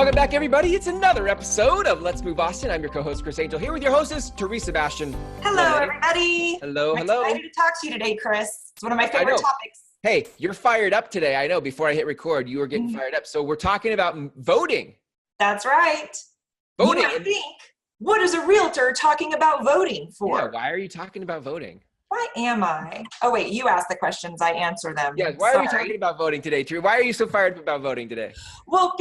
Welcome back, everybody. It's another episode of Let's Move Austin. I'm your co-host, Chris Angel, here with your hostess, Teresa Bastian. Hello, everybody. Hello. I'm excited to talk to you today, Chris. It's one of my favorite topics. Hey, you're fired up today. I know. Before I hit record, you were getting fired up. So we're talking about voting. That's right. Voting. You might think, what is a realtor talking about voting for? Yeah, why are you talking about voting? Why am I? Oh, wait, you ask the questions, I answer them. Yeah, why are we talking about voting today, Teresa? Why are you so fired up about voting today? Well,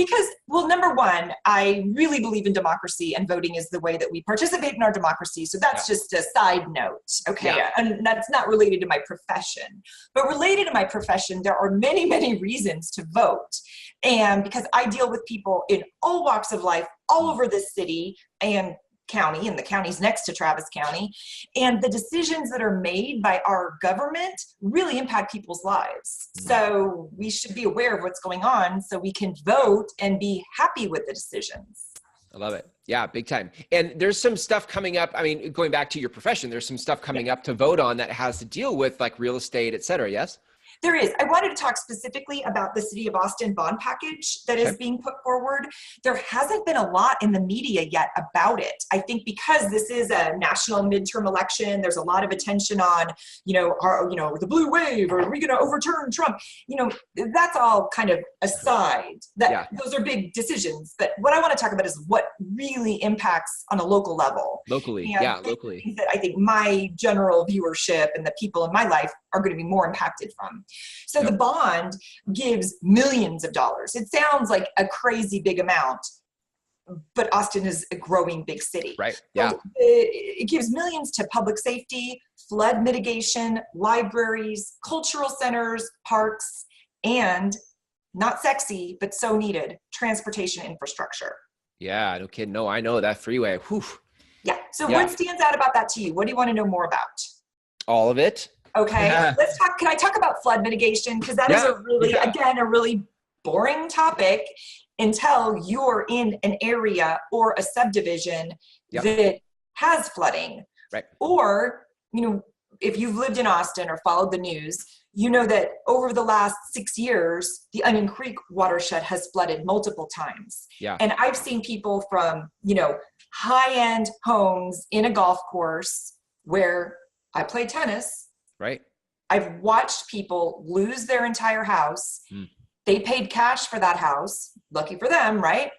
number one, I really believe in democracy, and voting is the way that we participate in our democracy. So that's just a side note, okay? Yeah. And that's not related to my profession. But related to my profession, there are many, many reasons to vote. And because I deal with people in all walks of life, all over this city and county, and the county's next to Travis County, and the decisions that are made by our government really impact people's lives. So we should be aware of what's going on so we can vote and be happy with the decisions. I love it. Yeah, big time. And there's some stuff coming up. I mean, going back to your profession, there's some stuff coming up to vote on that has to deal with like real estate, et cetera. Yes? There is. I wanted to talk specifically about the City of Austin bond package that is being put forward. There hasn't been a lot in the media yet about it. I think because this is a national midterm election, there's a lot of attention on, the blue wave, or are we going to overturn Trump? That's all kind of aside. Those are big decisions. But what I want to talk about is what really impacts on a local level. Locally. Things that I think my general viewership and the people in my life are going to be more impacted from. So the bond gives millions of dollars. It sounds like a crazy big amount, but Austin is a growing big city. Right. Yeah. So it gives millions to public safety, flood mitigation, libraries, cultural centers, parks, and not sexy, but so needed, transportation infrastructure. Yeah, no kidding. No, I know that freeway. Whew. Yeah. So what stands out about that to you? What do you want to know more about? All of it. Okay, let's talk. Can I talk about flood mitigation? Because that is a really boring topic until you're in an area or a subdivision that has flooding. Right. Or, if you've lived in Austin or followed the news, you know that over the last 6 years, the Onion Creek watershed has flooded multiple times. Yeah. And I've seen people from, high-end homes in a golf course where I play tennis. Right. I've watched people lose their entire house. They paid cash for that house. Lucky for them, right?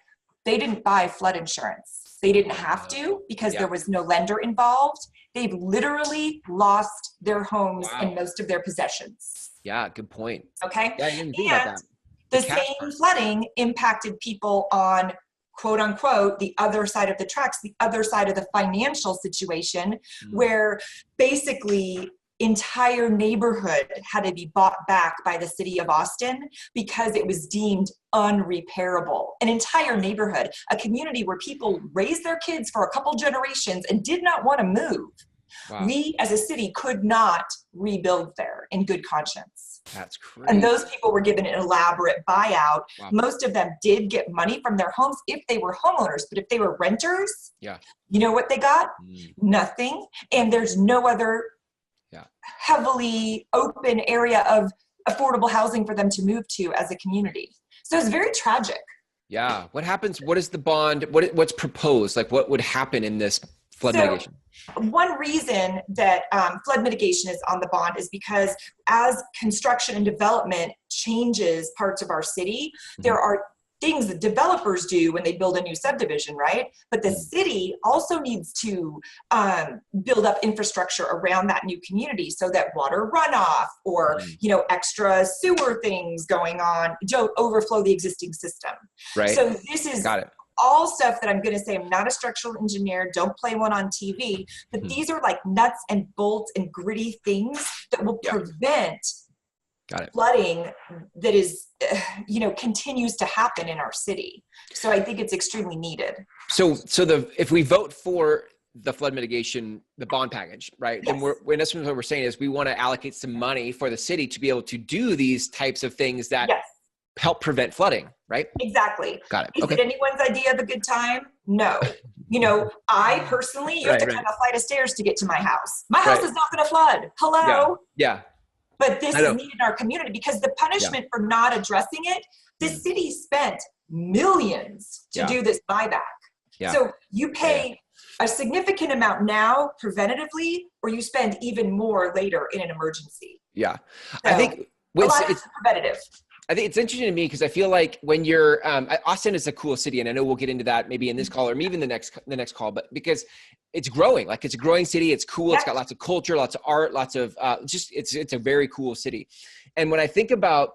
They didn't buy flood insurance. They didn't have to because there was no lender involved. They've literally lost their homes and most of their possessions. Yeah, good point. Okay. Yeah, I didn't think about that. The same flooding impacted people on quote unquote, the other side of the tracks, the other side of the financial situation, where basically entire neighborhood had to be bought back by the city of Austin because it was deemed unrepairable. An entire neighborhood, a community where people raised their kids for a couple generations and did not want to move. Wow. We as a city could not rebuild there in good conscience. That's crazy. And those people were given an elaborate buyout. Wow. Most of them did get money from their homes if they were homeowners, but if they were renters, you know what they got? Nothing. And there's no other heavily open area of affordable housing for them to move to as a community. So it's very tragic. Yeah. What happens? What is the bond? What's proposed? Like what would happen in this flood mitigation? One reason that flood mitigation is on the bond is because as construction and development changes parts of our city, there are things that developers do when they build a new subdivision, right? But the city also needs to build up infrastructure around that new community so that water runoff or, extra sewer things going on don't overflow the existing system. Right. So this is all stuff that I'm going to say. I'm not a structural engineer. Don't play one on TV. But these are like nuts and bolts and gritty things that will prevent flooding that is, continues to happen in our city. So I think it's extremely needed. So if we vote for the flood mitigation, the bond package, right? Then in essence, what we're saying is we want to allocate some money for the city to be able to do these types of things that help prevent flooding, right? Exactly. Got it. Is it anyone's idea of a good time? No. I personally, you have to climb a flight of stairs to get to my house. My house is not going to flood. Hello? Yeah. But this is needed in our community because the punishment for not addressing it, the city spent millions to do this buyback. So you pay a significant amount now preventatively, or you spend even more later in an emergency. So I think it's preventative. I think it's interesting to me because I feel like when you're Austin is a cool city, and I know we'll get into that maybe in this call or maybe even the next call, but because it's growing, like it's a growing city, it's cool, it's got lots of culture, lots of art, lots of it's a very cool city. And when I think about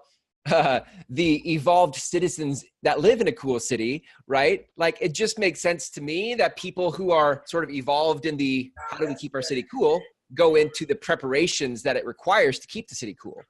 the evolved citizens that live in a cool city, right? Like it just makes sense to me that people who are sort of evolved in the how do we keep our city cool go into the preparations that it requires to keep the city cool.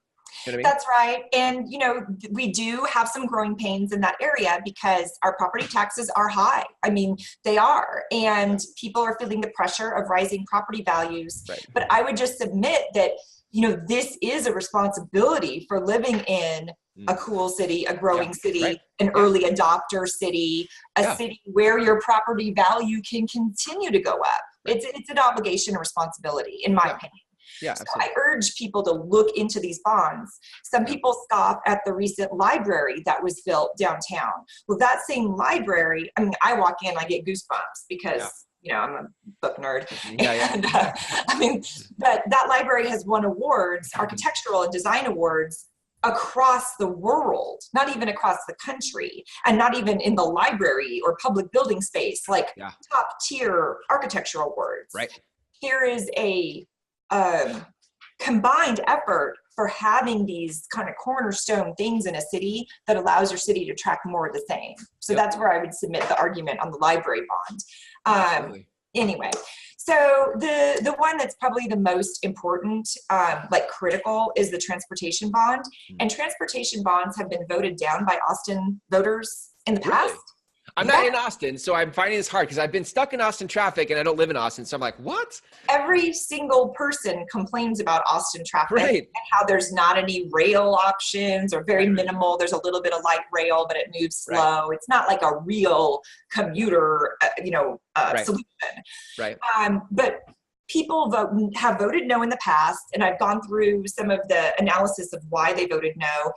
You know what I mean? That's right. And, you know, we do have some growing pains in that area because our property taxes are high. I mean, they are. And people are feeling the pressure of rising property values. Right. But I would just submit that, you know, this is a responsibility for living in a cool city, a growing city, an early adopter city, a city where your property value can continue to go up. It's an obligation and responsibility, in my opinion. So I urge people to look into these bonds. Some people scoff at the recent library that was built downtown. Well, that same library, I mean, I walk in, I get goosebumps because you know, I'm a book nerd. And, I mean, but that library has won awards, architectural and design awards, across the world, not even across the country, and not even in the library or public building space, like top tier architectural awards. Here is a combined effort for having these kind of cornerstone things in a city that allows your city to attract more of the same. So that's where I would submit the argument on the library bond. Anyway, so the one that's probably the most important, like critical, is the transportation bond. And transportation bonds have been voted down by Austin voters in the past. Really? I'm not in Austin, so I'm finding this hard because I've been stuck in Austin traffic and I don't live in Austin. So I'm like, what? Every single person complains about Austin traffic and how there's not any rail options or very minimal. There's a little bit of light rail, but it moves slow. It's not like a real commuter, solution. But people have voted no in the past, and I've gone through some of the analysis of why they voted no.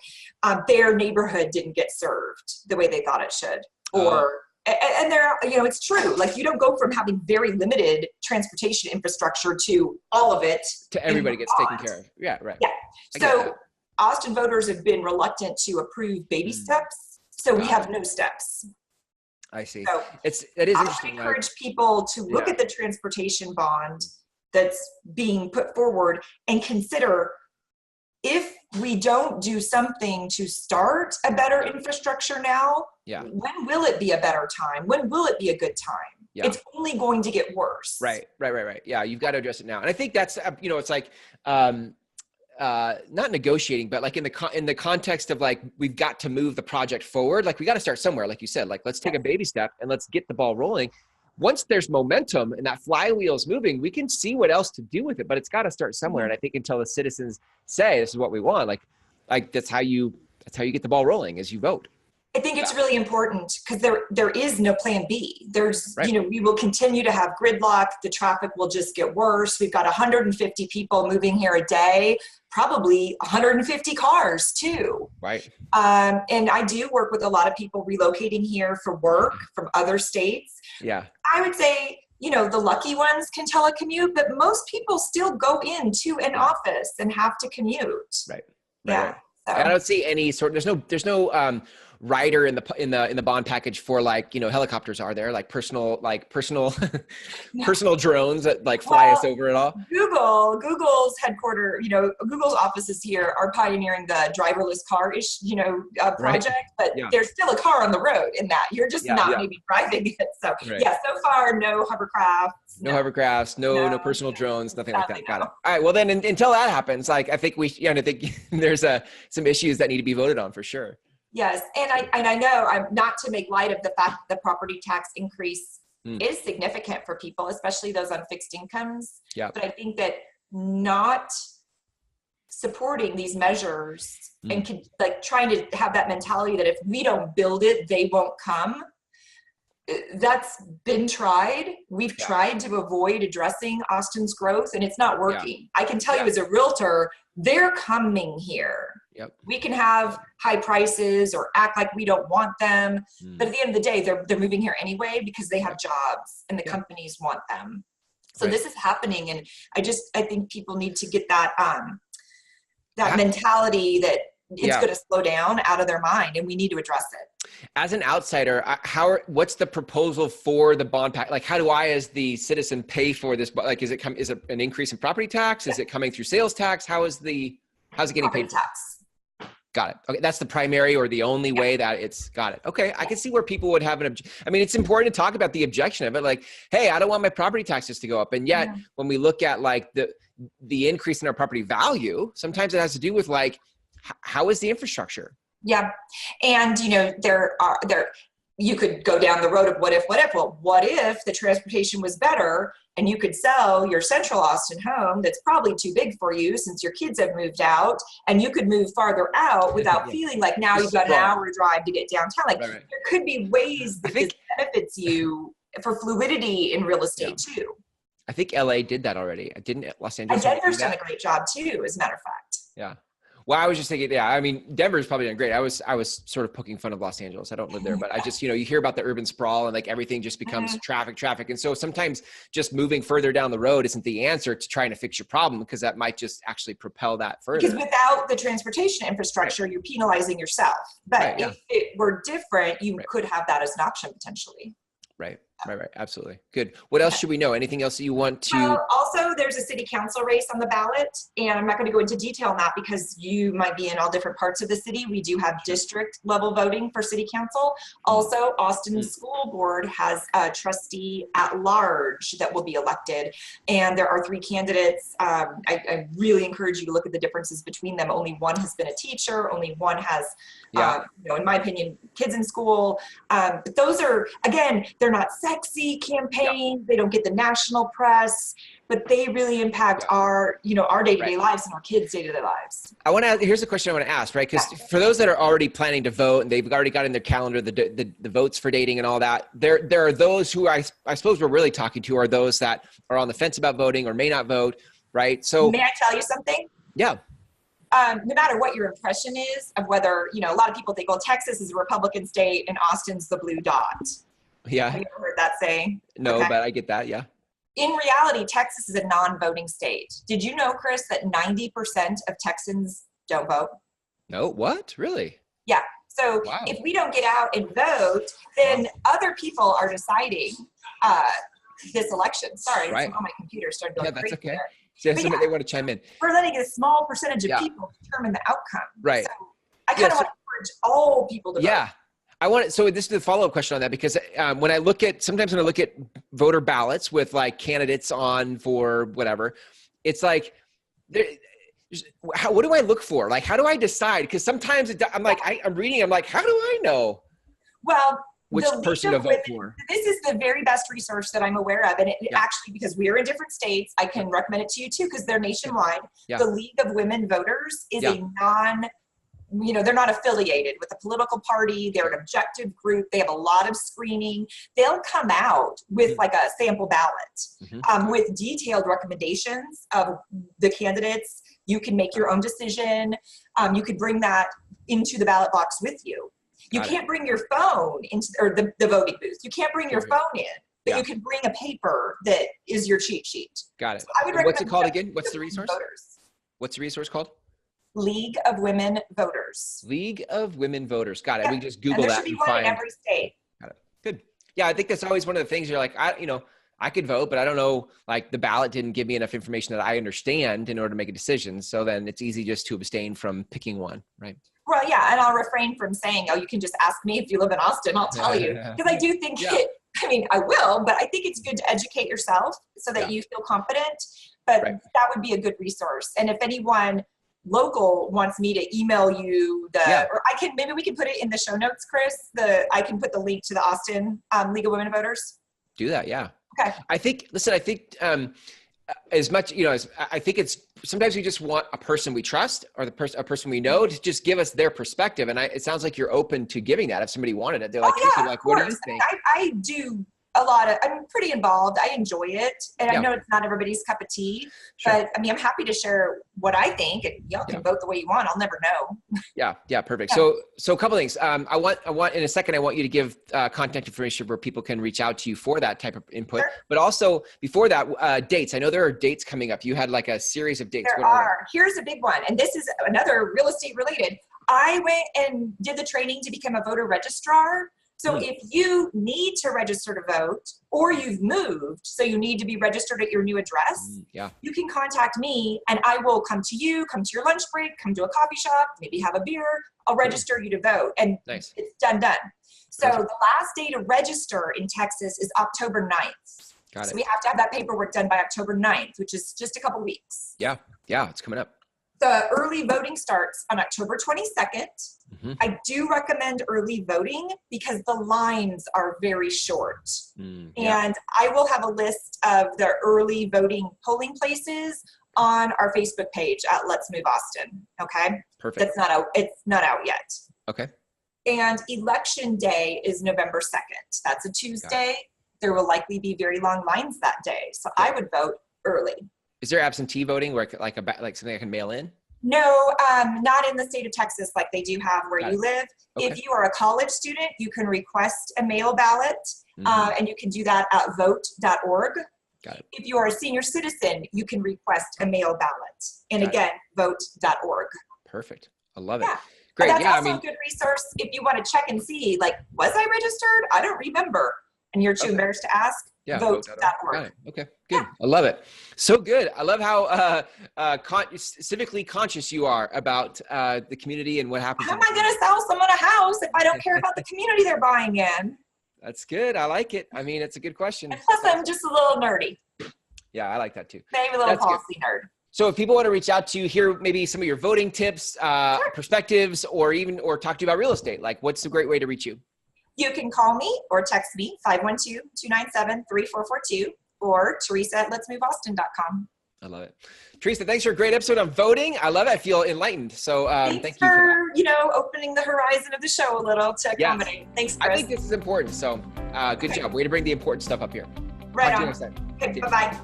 Their neighborhood didn't get served the way they thought it should. And there, you know, it's true. Like you don't go from having very limited transportation infrastructure to all of it. To everybody gets taken care of. So Austin voters have been reluctant to approve baby steps. So we have no steps. I see. So it is interesting. I encourage people to look at the transportation bond that's being put forward and consider, if we don't do something to start a better infrastructure now, when will it be a better time? When will it be a good time? It's only going to get worse. Right. Yeah, you've got to address it now. And I think that's, you know, it's like not negotiating, but like in the context of like, we've got to move the project forward. Like we got to start somewhere. Like you said, like, let's take a baby step and let's get the ball rolling. Once there's momentum and that flywheel is moving, we can see what else to do with it, but it's got to start somewhere. And I think until the citizens say, this is what we want, like that's how you get the ball rolling, as you vote. I think it's really important because there is no plan B. There's, you know, we will continue to have gridlock. The traffic will just get worse. We've got 150 people moving here a day, probably 150 cars too. And I do work with a lot of people relocating here for work from other states. I would say, you know, the lucky ones can telecommute, but most people still go into an office and have to commute. So. I don't see any sort. There's no rider in the bond package for, like, you know, helicopters. Are there like personal personal drones that like fly us over it all? Google's headquarters, you know, Google's offices here are pioneering the driverless car project, but there's still a car on the road in that. You're just not maybe driving it. So so far no hovercrafts. No hovercrafts, no personal drones, nothing like that. Got it. All right. Well, then until that happens, like I think there's some issues that need to be voted on for sure. Yes, and I know, I'm not to make light of the fact that the property tax increase is significant for people, especially those on fixed incomes. But I think that not supporting these measures and like trying to have that mentality that if we don't build it, they won't come. That's been tried. We've tried to avoid addressing Austin's growth, and it's not working. I can tell you as a realtor, they're coming here. Yep. We can have high prices or act like we don't want them, but at the end of the day, they're moving here anyway because they have jobs and the companies want them. So this is happening, and I think people need to get that mentality that it's going to slow down out of their mind, and we need to address it. As an outsider, what's the proposal for the bond pack? Like, how do I, as the citizen, pay for this? Like, is it an increase in property tax? Is it coming through sales tax? How's it getting paid? Tax. Got it. Okay, that's the primary or the only way that it's got it. Okay, I can see where people would have I mean, it's important to talk about the objection of it. Like, hey, I don't want my property taxes to go up, and yet when we look at like the increase in our property value, sometimes it has to do with like, how is the infrastructure? Yeah. And, you could go down the road of what if, well, what if the transportation was better and you could sell your central Austin home that's probably too big for you since your kids have moved out, and you could move farther out without feeling like now you've got an hour drive to get downtown. Like there could be ways that this benefits you for fluidity in real estate too. I think LA did that already. Didn't Los Angeles? And Denver's done a great job too, as a matter of fact. Yeah. Well, I was just thinking, I mean, Denver's probably done great. I was sort of poking fun of Los Angeles. I don't live there, but I just, you hear about the urban sprawl and like everything just becomes traffic. And so sometimes just moving further down the road isn't the answer to trying to fix your problem, because that might just actually propel that further. Because without the transportation infrastructure, you're penalizing yourself. But if it were different, you could have that as an option potentially. Right. Absolutely. Good. What else should we know? Anything else that you want to? Also, there's a city council race on the ballot, and I'm not going to go into detail on that because you might be in all different parts of the city. We do have district level voting for city council. Also, Austin School Board has a trustee at large that will be elected, and there are 3 candidates. I really encourage you to look at the differences between them. Only one has been a teacher. Only one has, in my opinion, kids in school. But those are, again, they're not sexy campaigns. They don't get the national press, but they really impact our day-to-day lives and our kids' day-to-day lives. Here's a question I want to ask, right? Because for those that are already planning to vote and they've already got in their calendar the votes for dating and all that, there are those who I suppose we're really talking to are those that are on the fence about voting or may not vote, right? So may I tell you something? Yeah. No matter what your impression is of whether, a lot of people think, well, Texas is a Republican state and Austin's the blue dot. Yeah. Have you ever heard that saying? No, but I get that. Yeah. In reality, Texas is a non-voting state. Did you know, Chris, that 90% of Texans don't vote? No, what? Really? Yeah. So if we don't get out and vote, then other people are deciding this election. Sorry, on my computer started going crazy. That's okay. So they want to chime in. We're letting a small percentage of people determine the outcome. Right. So I kind of want to encourage all people to vote. Yeah. So this is the follow-up question on that, because when I look at voter ballots with like candidates on for whatever, it's like, what do I look for? Like, how do I decide? Because sometimes I'm like, I'm reading, I'm like, how do I know? Well, which person to vote for? This is the very best research that I'm aware of. And actually, because we are in different states, I can recommend it to you too, because they're nationwide. The League of Women Voters is a they're not affiliated with a political party. They're an objective group. They have a lot of screening. They'll come out with like a sample ballot with detailed recommendations of the candidates. You can make your own decision. You could bring that into the ballot box with you. You can't bring your phone into the voting booth. You can't bring your phone in, but you can bring a paper that is your cheat sheet. Got it. So I would recommend what's it called again? What's the resource? What's the resource called? League of Women Voters. League of Women Voters. Got it. We just Google and that. There should be one in every state. Got it. Good. Yeah, I think that's always one of the things you're like, I could vote, but I don't know, like the ballot didn't give me enough information that I understand in order to make a decision. So then it's easy just to abstain from picking one, right? Well, yeah, and I'll refrain from saying, you can just ask me if you live in Austin, I'll tell you. Because I do think I will, but I think it's good to educate yourself so that you feel confident. But that would be a good resource. And if anyone local wants me to email you or maybe we can put it in the show notes, Chris. I can put the link to the Austin League of Women Voters. Do that, yeah. Okay. I think as much, I think it's sometimes we just want a person we trust or a person we know to just give us their perspective. And it sounds like you're open to giving that if somebody wanted it. They're like, what do you think? I do I'm pretty involved. I enjoy it. And I know it's not everybody's cup of tea, but I mean, I'm happy to share what I think, and y'all can vote the way you want. I'll never know. Yeah. Perfect. So a couple of things. I want in a second, I want you to give contact information where people can reach out to you for that type of input, but also before that, dates. I know there are dates coming up. You had like a series of dates. There are. Here's a big one. And this is another real estate related. I went and did the training to become a voter registrar. So if you need to register to vote, or you've moved, so you need to be registered at your new address, you can contact me and I will come to you, come to your lunch break, come to a coffee shop, maybe have a beer. I'll register you to vote, and it's done. So the last day to register in Texas is October 9th. So we have to have that paperwork done by October 9th, which is just a couple weeks. Yeah, it's coming up. The early voting starts on October 22nd. I do recommend early voting because the lines are very short. And I will have a list of the early voting polling places on our Facebook page at Let's Move Austin. Okay. Perfect. It's not out yet. Okay. And election day is November 2nd. That's a Tuesday. There will likely be very long lines that day. So I would vote early. Is there absentee voting where like something I can mail in? No, not in the state of Texas like they do have where you live. Okay. If you are a college student, you can request a mail ballot, and you can do that at vote.org. Got it. If you are a senior citizen, you can request a mail ballot. And again, vote.org. Perfect. I love it. Great. But that's also a good resource if you want to check and see, like, was I registered? I don't remember. And you're too embarrassed to ask? Vote.org. Okay, good. I love it. So good. I love how civically conscious you are about the community and what happens. How am I going to sell someone a house if I don't care about the community they're buying in? That's good. I like it. I mean, it's a good question. And plus, I'm just a little nerdy. Yeah, I like that too. Maybe a little policy nerd. So if people want to reach out to you, hear maybe some of your voting tips, perspectives, or talk to you about real estate, like what's a great way to reach you? You can call me or text me, 512-297-3442, or Teresa@letsmoveaustin.com. I love it. Teresa, thanks for a great episode on voting. I love it. I feel enlightened. So thank you for opening the horizon of the show a little to accommodate. Thanks, Chris. I think this is important. So good job. Way to bring the important stuff up here. Right Talk on. to you next time. Okay, bye-bye.